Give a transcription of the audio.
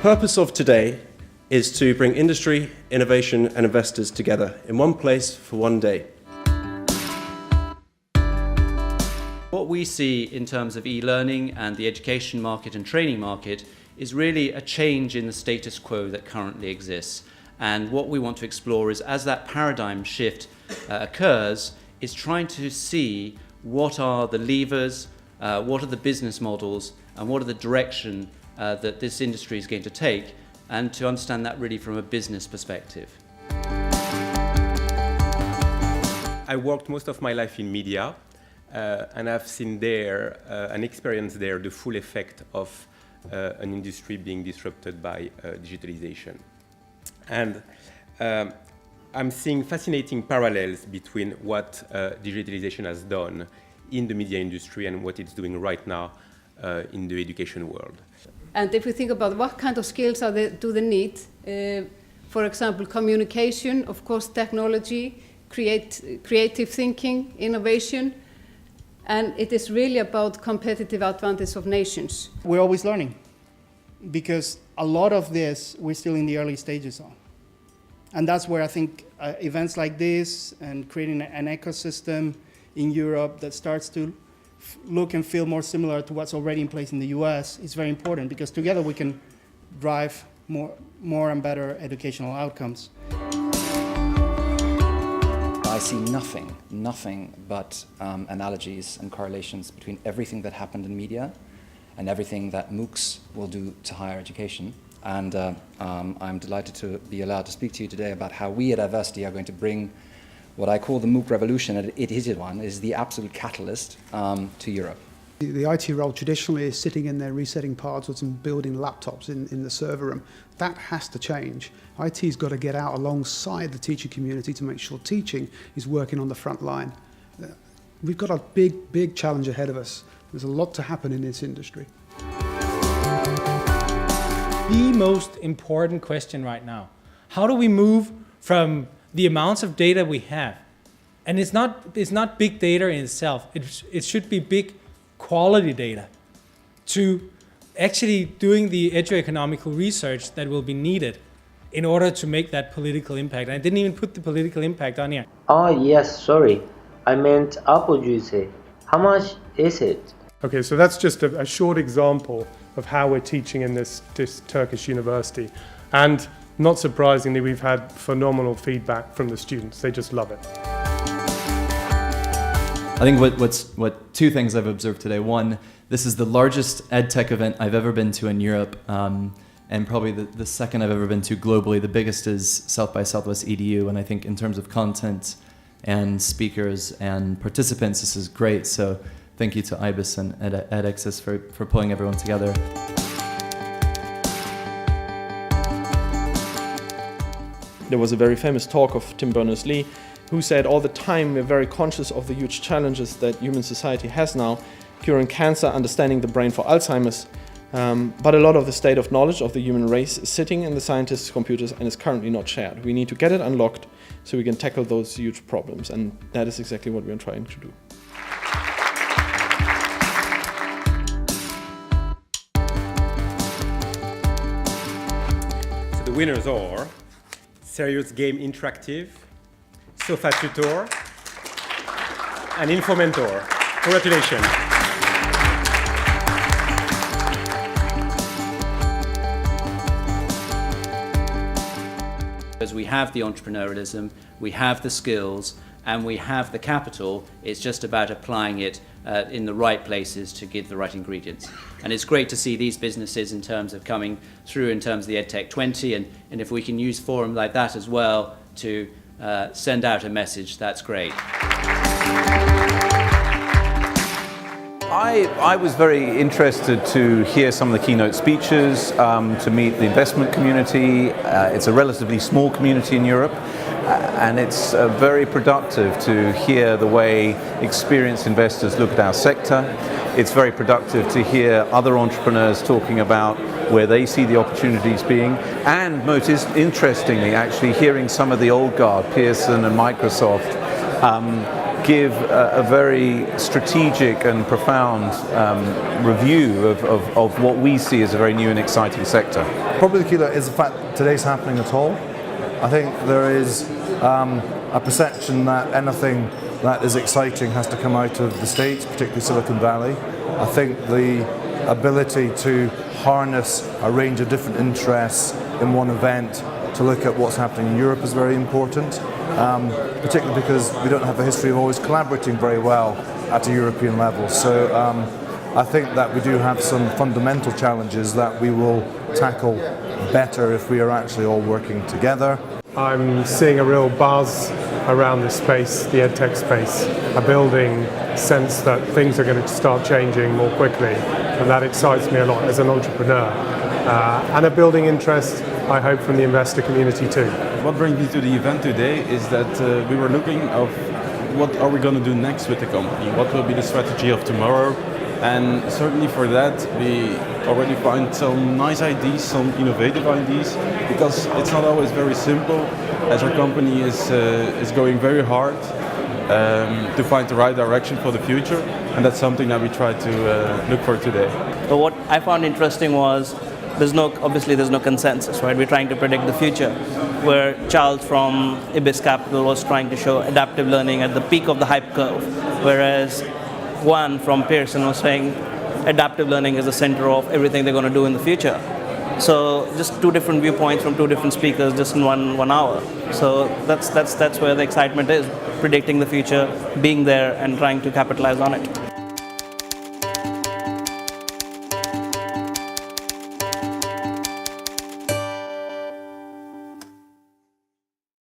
purpose of today is to bring industry, innovation and investors together in one place for one day. What we see in terms of e-learning and the education market and training market is really a change in the status quo that currently exists. And what we want to explore is, as that paradigm shift occurs, is trying to see what are the levers, what are the business models, and what are the direction that this industry is going to take, and to understand that really from a business perspective. I worked most of my life in media, and I've seen there and experienced there the full effect of an industry being disrupted by digitalization. And I'm seeing fascinating parallels between what digitalization has done in the media industry and what it's doing right now in the education world. And if we think about what kind of skills do they need, for example, communication, of course, technology, creative thinking, innovation, and it is really about competitive advantage of nations. We're always learning, because a lot of this we're still in the early stages on. And that's where I think events like this and creating an ecosystem in Europe that starts to look and feel more similar to what's already in place in the US is very important, because together we can drive more and better educational outcomes. I see nothing but analogies and correlations between everything that happened in media and everything that MOOCs will do to higher education. And I'm delighted to be allowed to speak to you today about how we at Diversity are going to bring what I call the MOOC revolution, and it is one, is the absolute catalyst to Europe. The IT role traditionally is sitting in there resetting passwords and building laptops in the server room. That has to change. IT's got to get out alongside the teacher community to make sure teaching is working on the front line. We've got a big challenge ahead of us. There's a lot to happen in this industry. The most important question right now: how do we move from the amounts of data we have, and it's not big data in itself, it should be big quality data, to actually doing the edu-economical research that will be needed in order to make that political impact. I didn't even put the political impact on here. Oh yes, sorry, I meant apple juice. How much is it? Okay, so that's just a short example of how we're teaching in this Turkish university. And not surprisingly, we've had phenomenal feedback from the students. They just love it. I think what two things I've observed today. One, this is the largest EdTech event I've ever been to in Europe, and probably the second I've ever been to globally. The biggest is South by Southwest EDU, and I think in terms of content and speakers and participants, this is great. So thank you to IBIS and edXS for pulling everyone together. There was a very famous talk of Tim Berners-Lee, who said all the time we're very conscious of the huge challenges that human society has now, curing cancer, understanding the brain for Alzheimer's, but a lot of the state of knowledge of the human race is sitting in the scientists' computers and is currently not shared. We need to get it unlocked so we can tackle those huge problems, and that is exactly what we're trying to do. So the winners are Serious Game Interactive, Sofa Tutor, and Infomentor. Congratulations. As we have the entrepreneurialism, we have the skills, and we have the capital. It's just about applying it in the right places to give the right ingredients. And it's great to see these businesses in terms of coming through in terms of the EdTech 20, and if we can use forums like that as well to send out a message, that's great. I was very interested to hear some of the keynote speeches, to meet the investment community. It's a relatively small community in Europe, and it's very productive to hear the way experienced investors look at our sector. It's very productive to hear other entrepreneurs talking about where they see the opportunities being, and most interestingly, actually hearing some of the old guard, Pearson and Microsoft, give a very strategic and profound review of what we see as a very new and exciting sector. Probably the key is the fact that today's happening at all. I think there is a perception that anything that is exciting has to come out of the States, particularly Silicon Valley. I think the ability to harness a range of different interests in one event to look at what's happening in Europe is very important, particularly because we don't have a history of always collaborating very well at a European level. So I think that we do have some fundamental challenges that we will tackle better if we are actually all working together. I'm seeing a real buzz around this space, the EdTech space, a building sense that things are going to start changing more quickly, and that excites me a lot as an entrepreneur. And a building interest, I hope, from the investor community too. What brings me to the event today is that we were looking at what are we going to do next with the company, what will be the strategy of tomorrow, and certainly for that we already find some nice ideas, some innovative ideas, because it's not always very simple, as our company is going very hard to find the right direction for the future, and that's something that we try to look for today. So what I found interesting was obviously there's no consensus, right? We're trying to predict the future, where Charles from Ibis Capital was trying to show adaptive learning at the peak of the hype curve, whereas Juan from Pearson was saying adaptive learning is the center of everything they're going to do in the future. So just two different viewpoints from two different speakers just in one hour. So that's where the excitement is, predicting the future, being there and trying to capitalize on it.